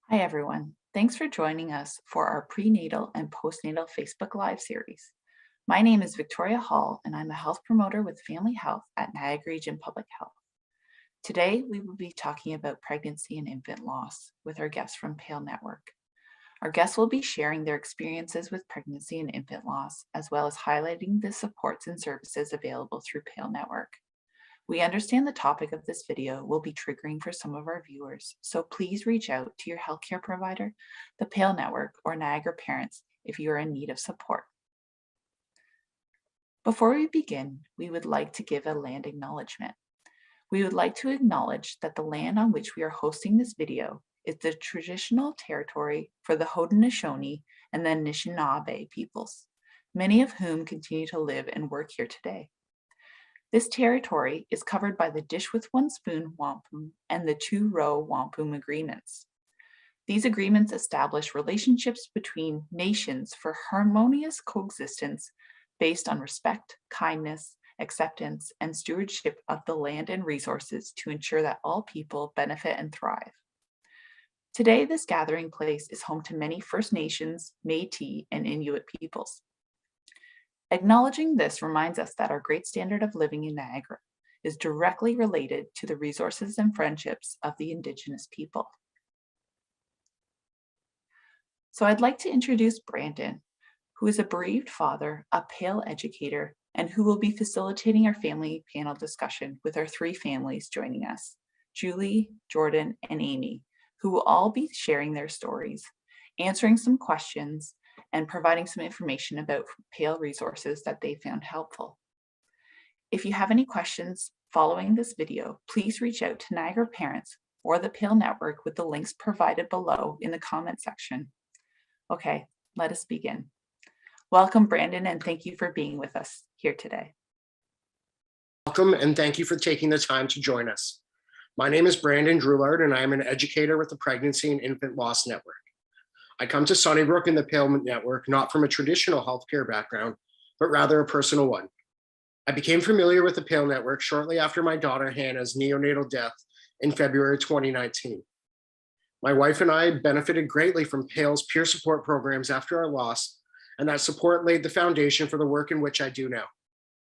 Hi, everyone. Thanks for joining us for our prenatal and postnatal Facebook Live series. My name is Victoria Hall, and I'm a health promoter with Family Health at Niagara Region Public Health. Today, we will be talking about pregnancy and infant loss with our guests from PAIL Network. Our guests will be sharing their experiences with pregnancy and infant loss, as well as highlighting the supports and services available through PAIL Network. We understand the topic of this video will be triggering for some of our viewers, so please reach out to your healthcare provider, the PAIL Network, or Niagara Parents if you are in need of support. Before we begin, we would like to give a land acknowledgement. We would like to acknowledge that the land on which we are hosting this video is the traditional territory for the Haudenosaunee and the Anishinaabe peoples, many of whom continue to live and work here today. This territory is covered by the Dish with One Spoon Wampum and the Two Row Wampum Agreements. These agreements establish relationships between nations for harmonious coexistence based on respect, kindness, acceptance, and stewardship of the land and resources to ensure that all people benefit and thrive. Today, this gathering place is home to many First Nations, Métis, and Inuit peoples. Acknowledging this reminds us that our great standard of living in Niagara is directly related to the resources and friendships of the Indigenous people. So I'd like to introduce Brandon, who is a bereaved father, a PAIL educator, and who will be facilitating our family panel discussion with our three families joining us, Julie, Jordan, and Amy, who will all be sharing their stories, answering some questions, and providing some information about PAIL resources that they found helpful. If you have any questions following this video, please reach out to Niagara Parents or the PAIL Network with the links provided below in the comment section. Okay, let us begin. Welcome, Brandon, and thank you for being with us here today. Welcome, and thank you for taking the time to join us. My name is Brandon Drulard, and I am an educator with the Pregnancy and Infant Loss Network. I come to Sunnybrook in the PAIL Network not from a traditional healthcare background, but rather a personal one. I became familiar with the PAIL Network shortly after my daughter Hannah's neonatal death in February 2019. My wife and I benefited greatly from PAIL's peer support programs after our loss, and that support laid the foundation for the work in which I do now.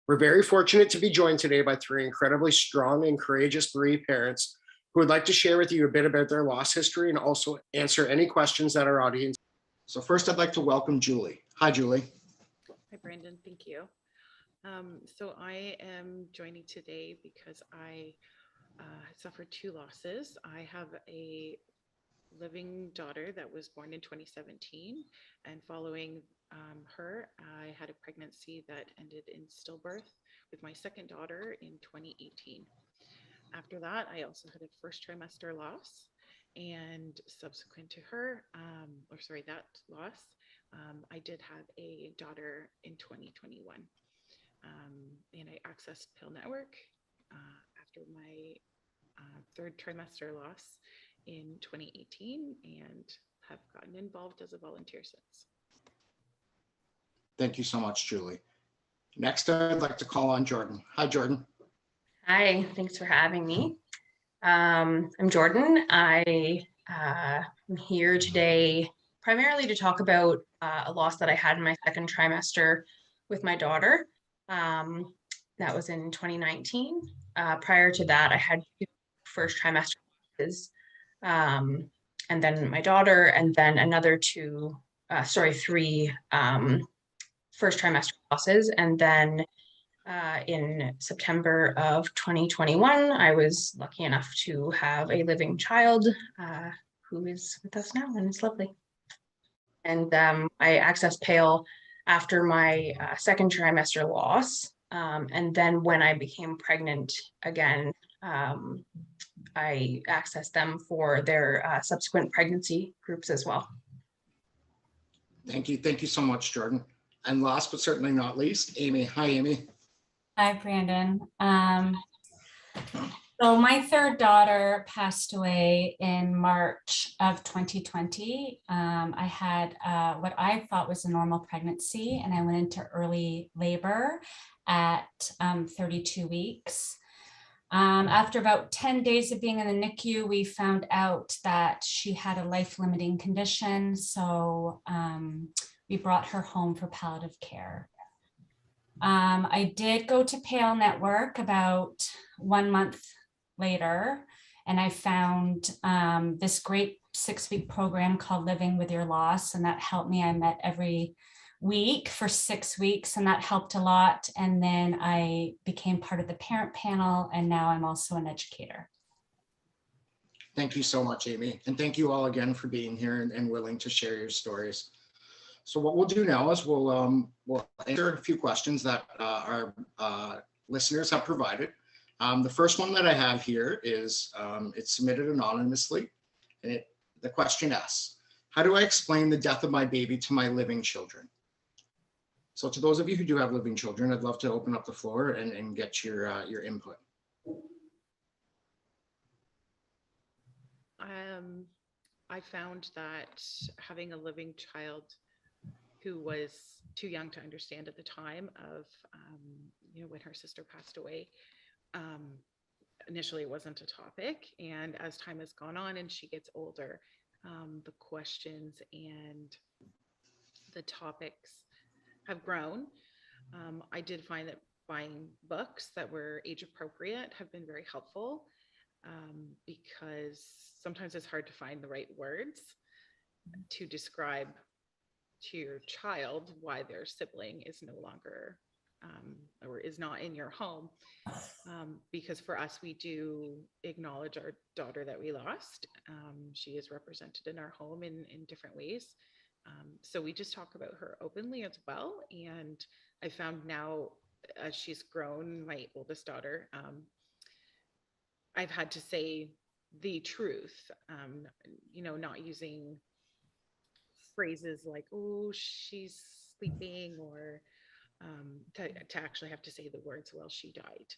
We're very fortunate to be joined today by three incredibly strong and courageous bereaved parents who would like to share with you a bit about their loss history and also answer any questions that our audience. So first, I'd like to welcome Julie. Hi, Julie. Hi, Brandon. Thank you. So I am joining today because I suffered two losses. I have a living daughter that was born in 2017, and following her, I had a pregnancy that ended in stillbirth with my second daughter in 2018. After that, I also had a first trimester loss, and subsequent to her, that loss, I did have a daughter in 2021. And I accessed PAIL Network after my third trimester loss in 2018 and have gotten involved as a volunteer since. Thank you so much, Julie. Next, I'd like to call on Jordan. Hi, Jordan. Hi, thanks for having me. I'm Jordan. I am here today primarily to talk about a loss that I had in my second trimester with my daughter. That was in 2019. Prior to that, I had two first trimester losses, and then my daughter, and then another three first trimester losses. And then in September of 2021, I was lucky enough to have a living child who is with us now, and it's lovely. And I accessed PAIL after my second trimester loss. And then when I became pregnant again, I accessed them for their subsequent pregnancy groups as well. Thank you. Thank you so much, Jordan. And last but certainly not least, Amy. Hi, Amy. Hi, Brandon. So my third daughter passed away in March of 2020. I had what I thought was a normal pregnancy, and I went into early labor at 32 weeks. After about 10 days of being in the NICU, we found out that she had a life-limiting condition. So we brought her home for palliative care. I did go to PAIL Network about 1 month later, and I found this great 6-week program called Living with Your Loss, and that helped me. I met every week for 6 weeks, and that helped a lot. And then I became part of the parent panel, and now I'm also an educator. Thank you so much, Amy. And thank you all again for being here and willing to share your stories. So what we'll do now is we'll answer a few questions that our listeners have provided. The first one that I have here is, it's submitted anonymously, and the question asks, how do I explain the death of my baby to my living children? So to those of you who do have living children, I'd love to open up the floor and get your input. I found that having a living child who was too young to understand at the time of, when her sister passed away, initially it wasn't a topic. And as time has gone on and she gets older, the questions and the topics have grown. I did find that buying books that were age appropriate have been very helpful, because sometimes it's hard to find the right words to describe to your child why their sibling is no longer or is not in your home. Because for us, we do acknowledge our daughter that we lost. She is represented in our home in different ways. So we just talk about her openly as well. And I found now, as she's grown, my oldest daughter, I've had to say the truth, not using phrases like, oh, she's sleeping, or to actually have to say the words, well, she died,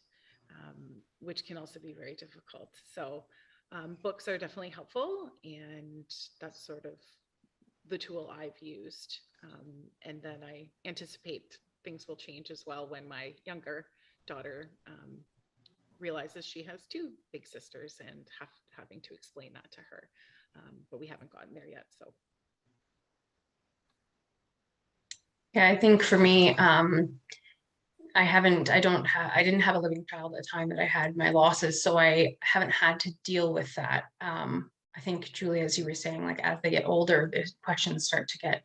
which can also be very difficult. So books are definitely helpful, and that's sort of the tool I've used. And then I anticipate things will change as well when my younger daughter realizes she has 2 big sisters, and having to explain that to her. But we haven't gotten there yet. So. Yeah, I think for me, I didn't have a living child at the time that I had my losses, so I haven't had to deal with that. I think, Julie, as you were saying, like as they get older, the questions start to get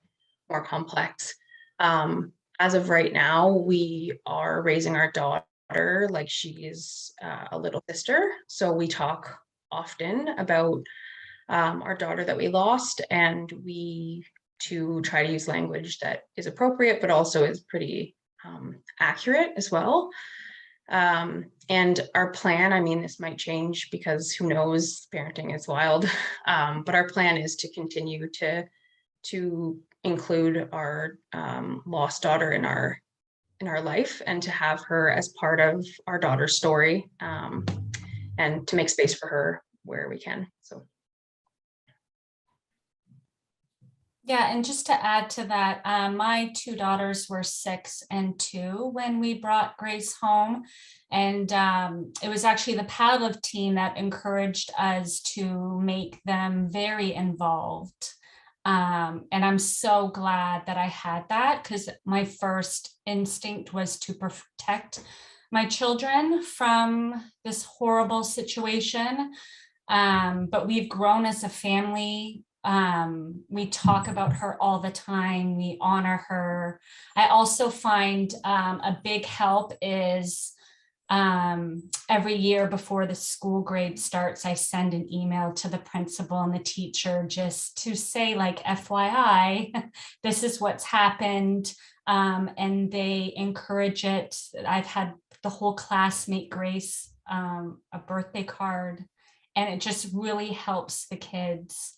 more complex. As of right now, we are raising our daughter like she is a little sister. So we talk often about our daughter that we lost, and we to try to use language that is appropriate, but also is pretty accurate as well. And our plan, I mean, this might change because who knows, parenting is wild. But our plan is to continue to include our lost daughter in our life, and to have her as part of our daughter's story, and to make space for her where we can. So. Yeah, and just to add to that, my 2 daughters were 6 and 2 when we brought Grace home. And it was actually the palliative team that encouraged us to make them very involved. And I'm so glad that I had that, because my first instinct was to protect my children from this horrible situation. But we've grown as a family. We talk about her all the time. We honor her. I also find a big help is every year before the school grade starts, I send an email to the principal and the teacher just to say, like, FYI, this is what's happened. And they encourage it. I've had the whole class make Grace a birthday card, and it just really helps the kids.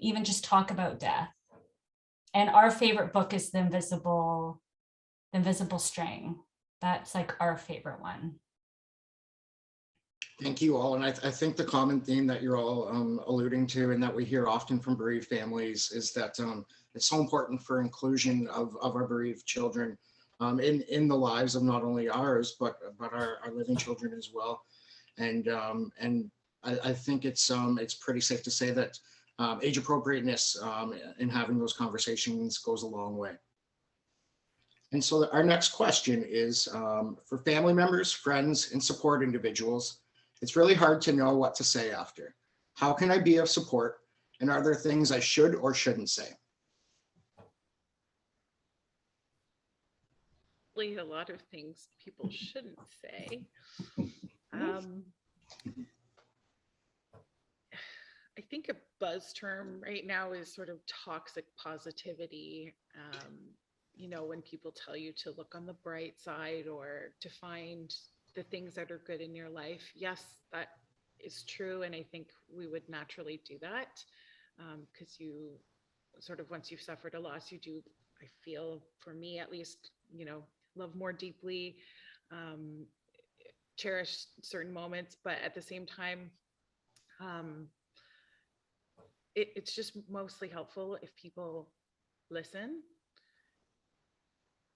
Even just talk about death. And our favorite book is The Invisible String. That's like our favorite one. Thank you all. And I think the common theme that you're all alluding to, and that we hear often from bereaved families, is that it's so important for inclusion of our bereaved children in the lives of not only ours, but our living children as well. And I think it's pretty safe to say that age appropriateness in having those conversations goes a long way. And so our next question is for family members, friends, and support individuals. It's really hard to know what to say after. How can I be of support? And are there things I should or shouldn't say? A lot of things people shouldn't say. I think a buzz term right now is sort of toxic positivity. You know, when people tell you to look on the bright side or to find the things that are good in your life. Yes, that is true. And I think we would naturally do that because you sort of, once you've suffered a loss, you do, I feel, for me at least, you know, love more deeply, cherish certain moments, but at the same time, it's just mostly helpful if people listen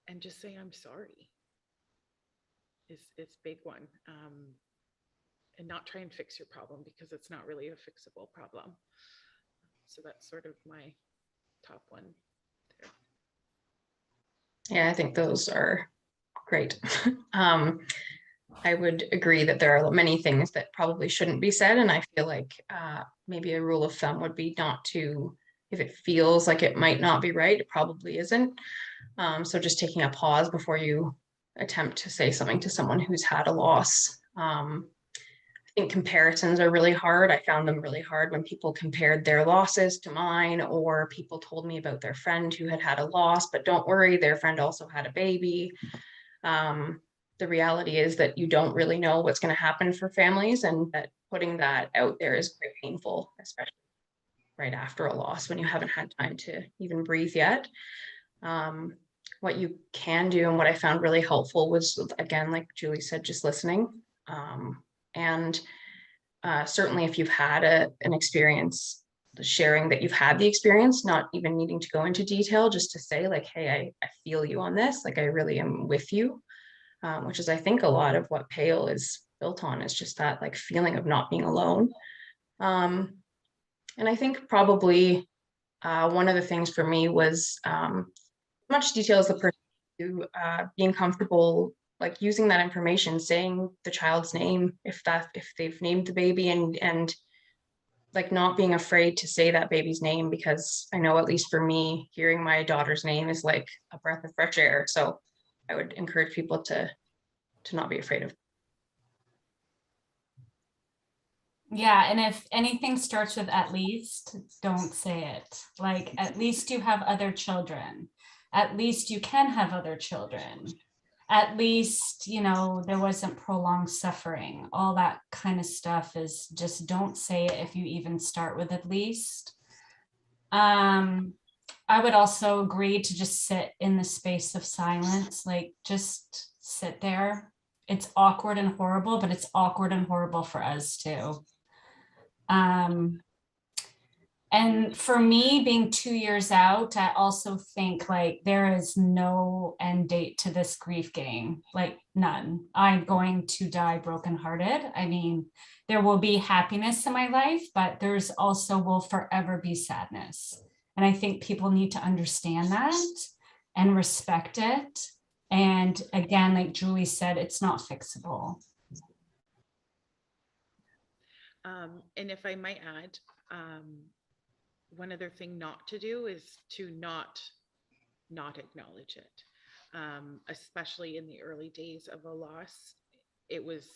and just say, I'm sorry, is big one. And not try and fix your problem because it's not really a fixable problem. So that's sort of my top one there. Yeah, I think those are great. I would agree that there are many things that probably shouldn't be said. And I feel like maybe a rule of thumb would be not to, if it feels like it might not be right, it probably isn't. So just taking a pause before you attempt to say something to someone who's had a loss. I think comparisons are really hard. I found them really hard when people compared their losses to mine, or people told me about their friend who had had a loss, but don't worry, their friend also had a baby. The reality is that you don't really know what's going to happen for families, and that putting that out there is quite painful, especially right after a loss when you haven't had time to even breathe yet. What you can do, and what I found really helpful, was, again, like Julie said, just listening. And certainly if you've had an experience, sharing that you've had the experience, not even needing to go into detail, just to say like, hey, I feel you on this, like I really am with you, which is, I think, a lot of what PAIL is built on, is just that like feeling of not being alone. And I think probably one of the things for me was much detail as the person to being comfortable like using that information, saying the child's name if they've named the baby, and like not being afraid to say that baby's name, because I know, at least for me, hearing my daughter's name is like a breath of fresh air. So I would encourage people to not be afraid of. Yeah, and if anything starts with at least, don't say it. Like, at least you have other children. At least you can have other children. At least, you know, there wasn't prolonged suffering. All that kind of stuff is just, don't say it if you even start with at least. I would also agree to just sit in the space of silence, like just sit there. It's awkward and horrible, but it's awkward and horrible for us too. And for me, being 2 years out, I also think like there is no end date to this grief game, like none. I'm going to die brokenhearted. I mean, there will be happiness in my life, but there's also will forever be sadness. And I think people need to understand that and respect it. And again, like Julie said, it's not fixable. And if I might add, one other thing not to do is to not acknowledge it, especially in the early days of a loss. It was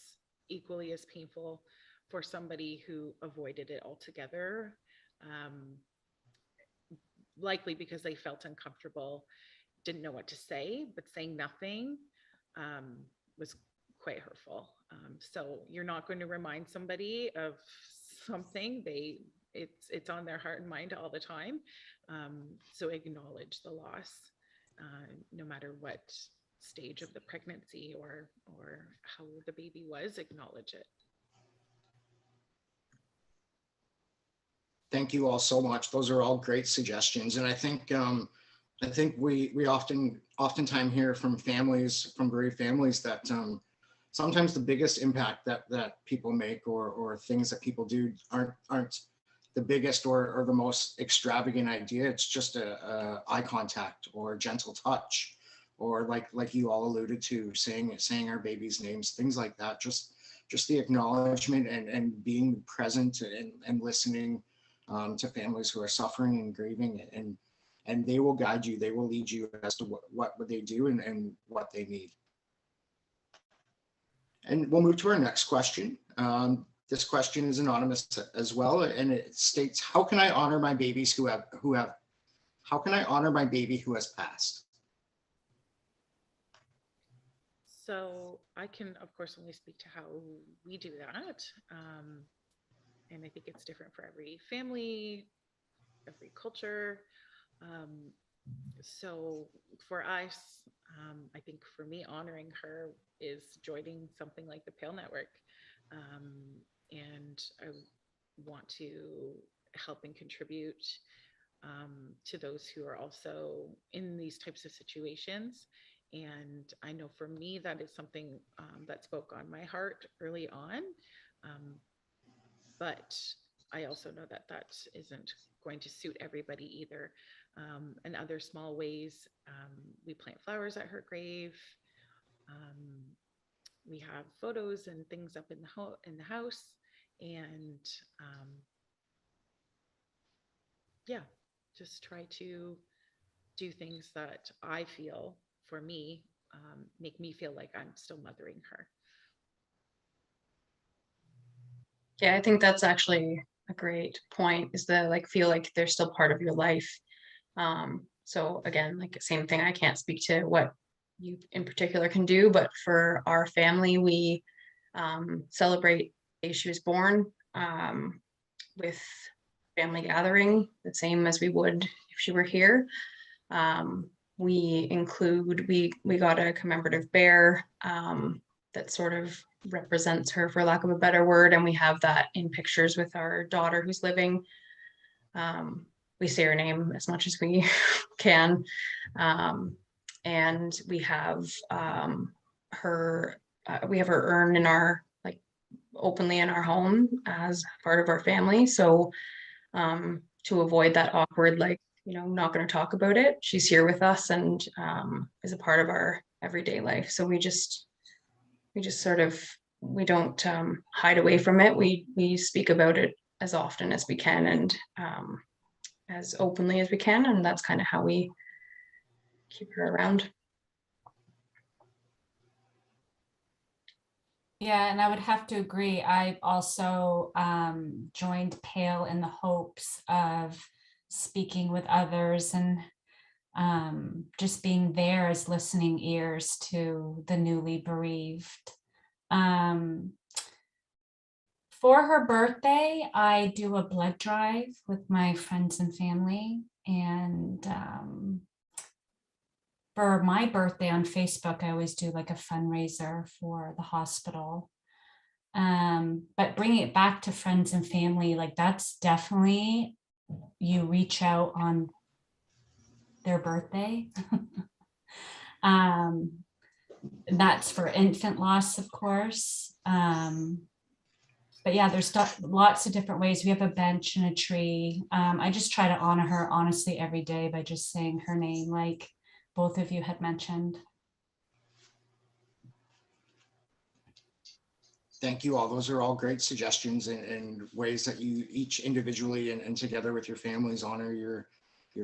equally as painful for somebody who avoided it altogether, likely because they felt uncomfortable, didn't know what to say, but saying nothing was quite hurtful. So you're not going to remind somebody of something it's on their heart and mind all the time. So acknowledge the loss, no matter what stage of the pregnancy or how the baby was, acknowledge it. Thank you all so much. Those are all great suggestions. And I think we oftentimes hear from families, from bereaved families, that sometimes the biggest impact that people make or things that people do aren't the biggest or the most extravagant idea. It's just a eye contact or a gentle touch, or like you all alluded to, saying our baby's names, things like that. Just the acknowledgement and being present and listening to families who are suffering and grieving, and they will guide you, they will lead you as to what they do and what they need. And we'll move to our next question. This question is anonymous as well, and it states, how can I honor my babies how can I honor my baby who has passed? So I can, of course, only speak to how we do that. And I think it's different for every family, every culture. Um, so for us, I think for me, honoring her is joining something like the PAIL Network. And I want to help and contribute to those who are also in these types of situations. And I know for me, that is something that spoke on my heart early on. But I also know that that isn't going to suit everybody either. In other small ways, we plant flowers at her grave. We have photos and things up in the house, and yeah, just try to do things that I feel for me make me feel like I'm still mothering her. Yeah, I think that's actually a great point, is that like feel like they're still part of your life. So again, like same thing, I can't speak to what you in particular can do, but for our family, we celebrate the day she was born with family gathering, the same as we would if she were here. We got a commemorative bear that sort of represents her, for lack of a better word, and we have that in pictures with our daughter who's living. We say her name as much as we can, and we have her urn in our, like, openly in our home as part of our family. So to avoid that awkward, like, not going to talk about it, she's here with us and is a part of our everyday life. So we just sort of, we don't hide away from it. We speak about it as often as we can and as openly as we can, and that's kind of how we keep her around. Yeah, and I would have to agree. I also joined PAIL in the hopes of speaking with others and just being there as listening ears to the newly bereaved. For her birthday, I do a blood drive with my friends and family. And for my birthday on Facebook, I always do like a fundraiser for the hospital. But bringing it back to friends and family, like that's definitely, you reach out on their birthday. That's for infant loss, of course. But yeah, there's lots of different ways. We have a bench and a tree. I just try to honor her honestly every day by just saying her name, like both of you had mentioned. Thank you all. Those are all great suggestions and ways that you each individually and together with your families honor your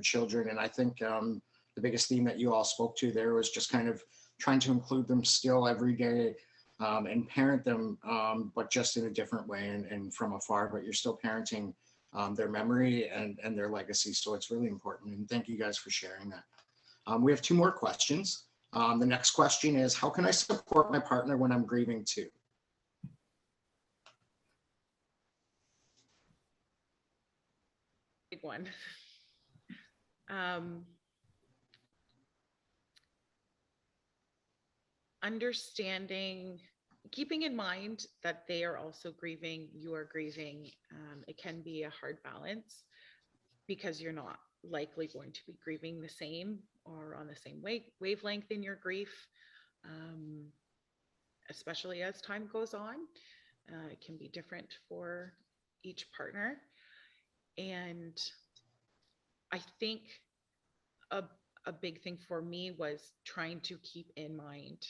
children. And I think the biggest theme that you all spoke to there was just kind of trying to include them still every day and parent them, but just in a different way and from afar, but you're still parenting their memory and their legacy. So it's really important. And thank you guys for sharing that. We have two more questions. The next question is, how can I support my partner when I'm grieving too? Big one. Understanding, keeping in mind that they are also grieving, you are grieving. It can be a hard balance because you're not likely going to be grieving the same or on the same wavelength in your grief. especially as time goes on. It can be different for each partner. And I think a, a big thing for me was trying to keep in mind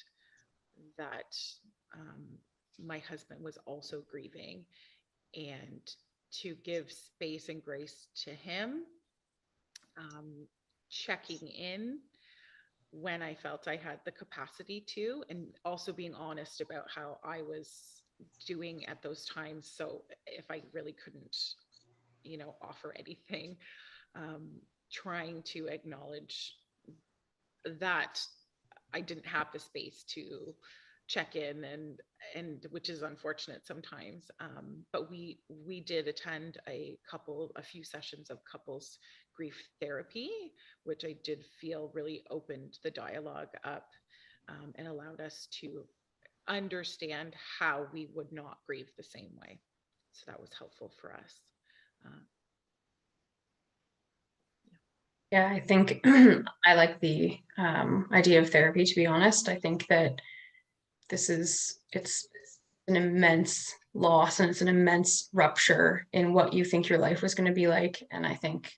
that my husband was also grieving, and to give space and grace to him, checking in when I felt I had the capacity to, and also being honest about how I was doing at those times. So if I really couldn't, offer anything, trying to acknowledge that I didn't have the space to check in, and which is unfortunate sometimes. But we did attend a few sessions of couples grief therapy, which I did feel really opened the dialogue up, and allowed us to understand how we would not grieve the same way. So that was helpful for us. Yeah, I think I like the idea of therapy, to be honest. I think that it's an immense loss, and it's an immense rupture in what you think your life was going to be like. And I think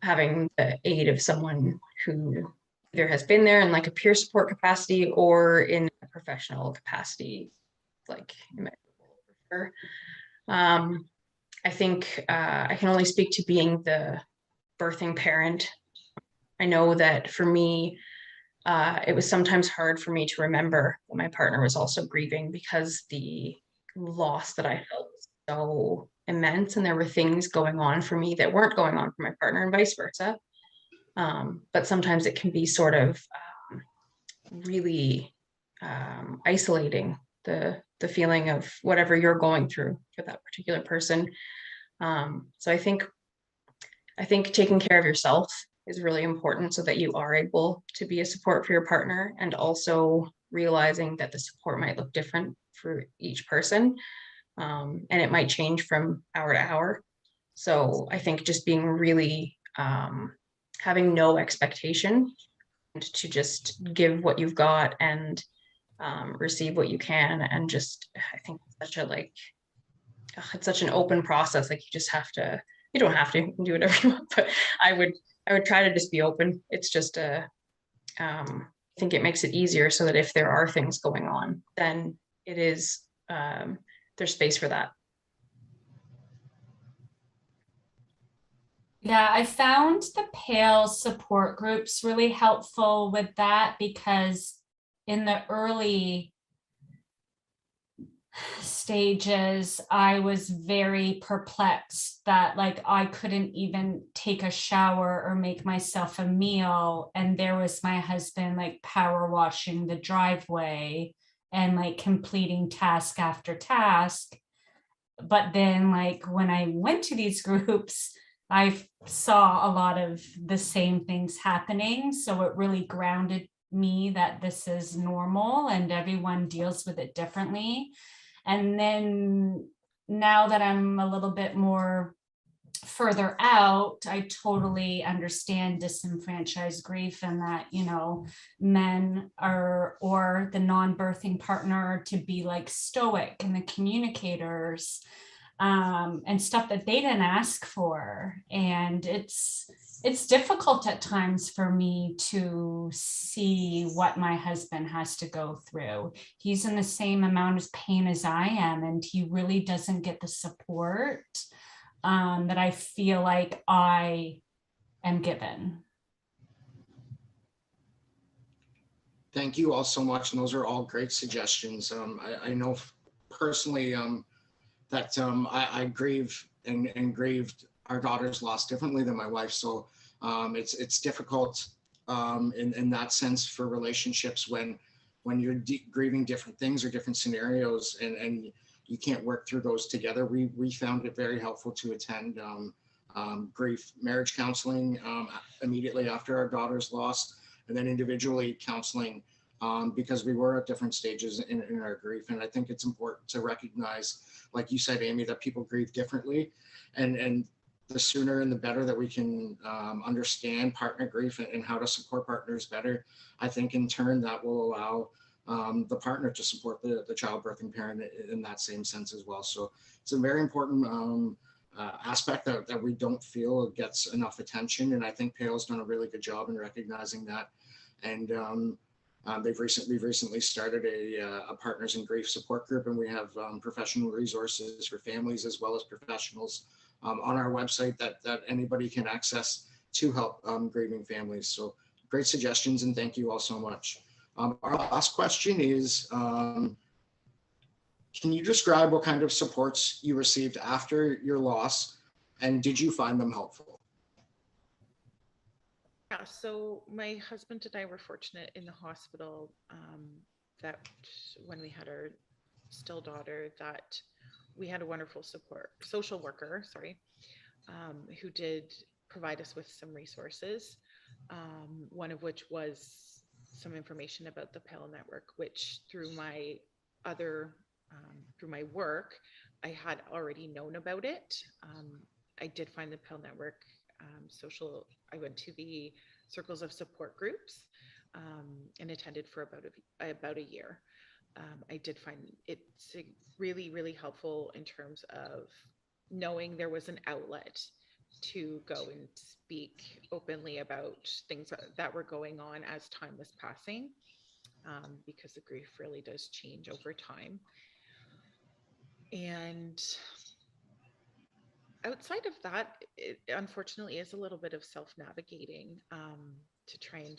having the aid of someone who either has been there in like a peer support capacity or in a professional capacity, like immeasurable for sure. I think I can only speak to being the birthing parent. I know that for me, it was sometimes hard for me to remember that my partner was also grieving, because the loss that I felt was so immense, and there were things going on for me that weren't going on for my partner, and vice versa. But sometimes it can be sort of really isolating, the feeling of whatever you're going through for that particular person. So I think taking care of yourself is really important, so that you are able to be a support for your partner, and also realizing that the support might look different for each person, and it might change from hour to hour. So I think just being really having no expectation, and to just give what you've got, and receive what you can, and just, I think it's such an open process. Like, you don't have to, you can do whatever you want, but I would try to just be open. It's just I think it makes it easier, so that if there are things going on, then it is, there's space for that. Yeah, I found the PAIL support groups really helpful with that, because in the early stages, I was very perplexed that like I couldn't even take a shower or make myself a meal. And there was my husband like power washing the driveway and like completing task after task. But then like when I went to these groups, I saw a lot of the same things happening. So it really grounded me that this is normal and everyone deals with it differently. And then now that I'm a little bit more further out, I totally understand disenfranchised grief, and that, men are, or the non-birthing partner, to be like stoic and the communicators, and stuff that they didn't ask for. And it's difficult at times for me to see what my husband has to go through. He's in the same amount of pain as I am, and he really doesn't get the support that I feel like I am given. Thank you all so much, and those are all great suggestions. I know personally that I grieve and grieved our daughter's loss differently than my wife. So it's difficult in that sense for relationships when you're grieving different things or different scenarios, and you can't work through those together. We found it very helpful to attend grief marriage counseling immediately after our daughter's loss, and then individually counseling because we were at different stages in our grief. And I think it's important to recognize, like you said, Amy, that people grieve differently, and the sooner and the better that we can understand partner grief and how to support partners better. I think in turn that will allow the partner to support the childbirthing parent in that same sense as well. So it's a very important aspect that we don't feel gets enough attention. And I think PAIL has done a really good job in recognizing that. And we've recently started a partners in grief support group, and we have professional resources for families as well as professionals on our website that anybody can access to help grieving families. So great suggestions, and thank you all so much. Our last question is, can you describe what kind of supports you received after your loss, and did you find them helpful? Yeah, so my husband and I were fortunate in the hospital that when we had our still daughter, that we had a wonderful social worker, who did provide us with some resources, one of which was some information about the PAIL Network, which through my work, I had already known about it. I did find the PAIL Network I went to the circles of support groups and attended for about a year. I did find it really, really helpful in terms of knowing there was an outlet to go and speak openly about things that were going on as time was passing, because the grief really does change over time. And outside of that, it unfortunately is a little bit of self-navigating to try and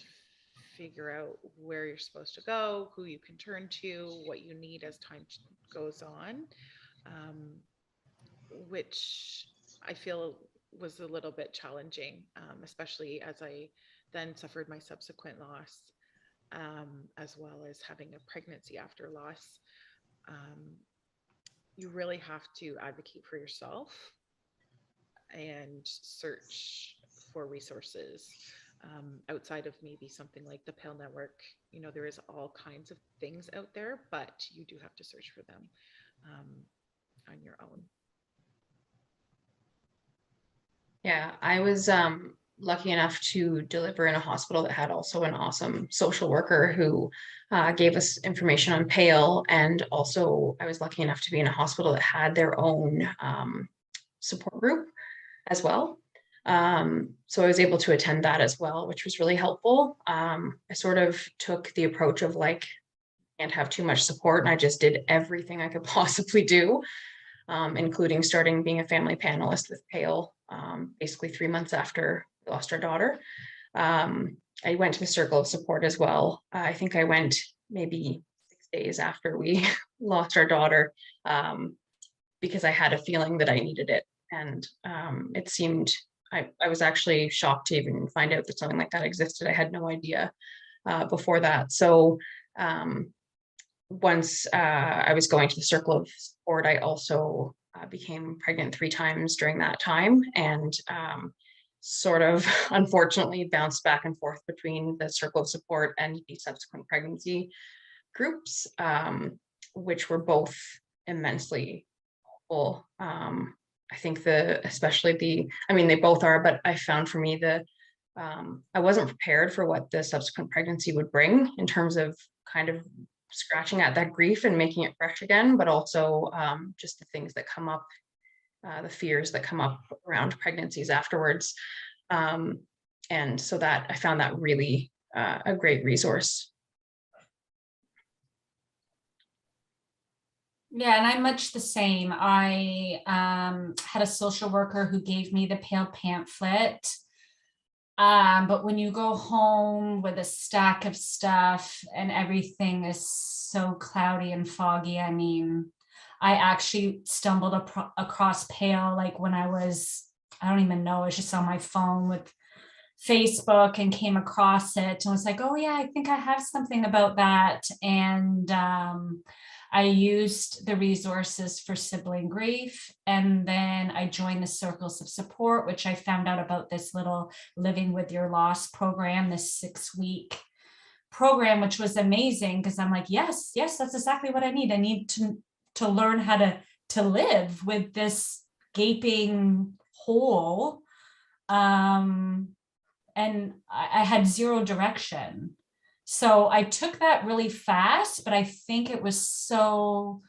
figure out where you're supposed to go, who you can turn to, what you need as time goes on, which I feel was a little bit challenging, especially as I then suffered my subsequent loss, as well as having a pregnancy after loss. You really have to advocate for yourself and search for resources outside of maybe something like the PAIL Network. You know, there is all kinds of things out there, but you do have to search for them on your own. Yeah, I was lucky enough to deliver in a hospital that had also an awesome social worker who gave us information on PAIL. And also I was lucky enough to be in a hospital that had their own support group as well. So I was able to attend that as well, which was really helpful. I sort of took the approach of like, can't have too much support, and I just did everything I could possibly do, including starting being a family panelist with PAIL, basically 3 months after we lost our daughter. I went to the circle of support as well. I think I went maybe 6 days after we lost our daughter, because I had a feeling that I needed it. And it seemed, I was actually shocked to even find out that something like that existed. I had no idea before that. So once I was going to the circle of support, I also became pregnant 3 times during that time, and sort of unfortunately bounced back and forth between the circle of support and the subsequent pregnancy groups, which were both immensely helpful. I think they both are, but I found for me I wasn't prepared for what the subsequent pregnancy would bring in terms of kind of scratching at that grief and making it fresh again, but also just the things that come up, the fears that come up around pregnancies afterwards. And so that I found that really a great resource. Yeah, and I'm much the same. I had a social worker who gave me the PAIL pamphlet. But when you go home with a stack of stuff and everything is so cloudy and foggy, I mean, I actually stumbled across PAIL like when I don't even know, I was just on my phone with Facebook and came across it and was like, oh yeah, I think I have something about that. And I used the resources for sibling grief, and then I joined the circles of support, which I found out about this little living with your loss program, this 6-week program, which was amazing because I'm like, yes, that's exactly what I need. I need to learn how to live with this gaping hole. And I had zero direction. So I took that really fast, but I think it was so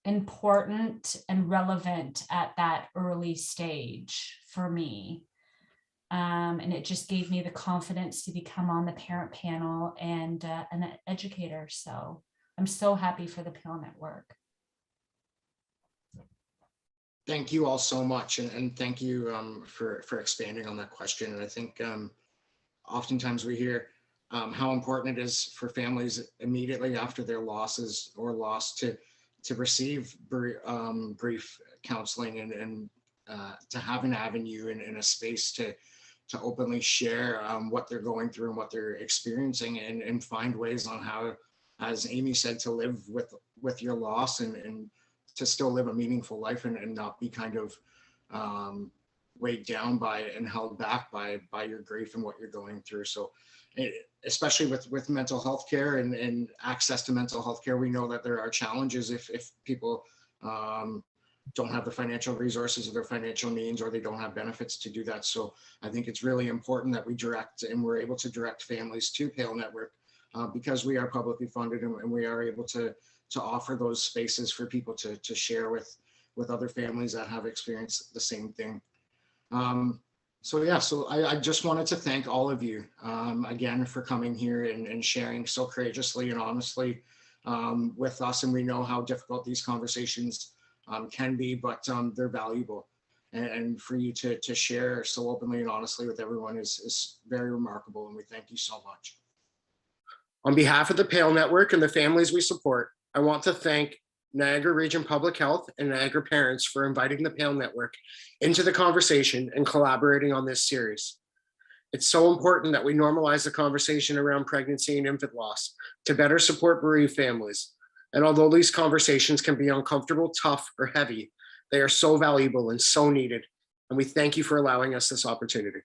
important and relevant at that early stage for me. And it just gave me the confidence to become on the parent panel and an educator. So I'm so happy for the PAIL Network. Thank you all so much, and thank you for expanding on that question. And I think oftentimes we hear how important it is for families immediately after their losses or loss to receive grief counseling and to have an avenue and a space to openly share what they're going through and what they're experiencing, and find ways on how, as Amy said, to live with your loss and to still live a meaningful life and not be kind of weighed down by and held back by your grief and what you're going through. So especially with mental health care and access to mental health care, we know that there are challenges if people don't have the financial resources or their financial means, or they don't have benefits to do that. So I think it's really important that we direct, and we're able to direct families to PAIL Network because we are publicly funded, and we are able to offer those spaces for people to share with other families that have experienced the same thing. So I just wanted to thank all of you again for coming here and sharing so courageously and honestly with us. And we know how difficult these conversations can be, but they're valuable. And for you to share so openly and honestly with everyone is very remarkable. And we thank you so much. On behalf of the PAIL Network and the families we support, I want to thank Niagara Region Public Health and Niagara Parents for inviting the PAIL Network into the conversation and collaborating on this series. It's so important that we normalize the conversation around pregnancy and infant loss to better support bereaved families. And although these conversations can be uncomfortable, tough, or heavy, they are so valuable and so needed. And we thank you for allowing us this opportunity.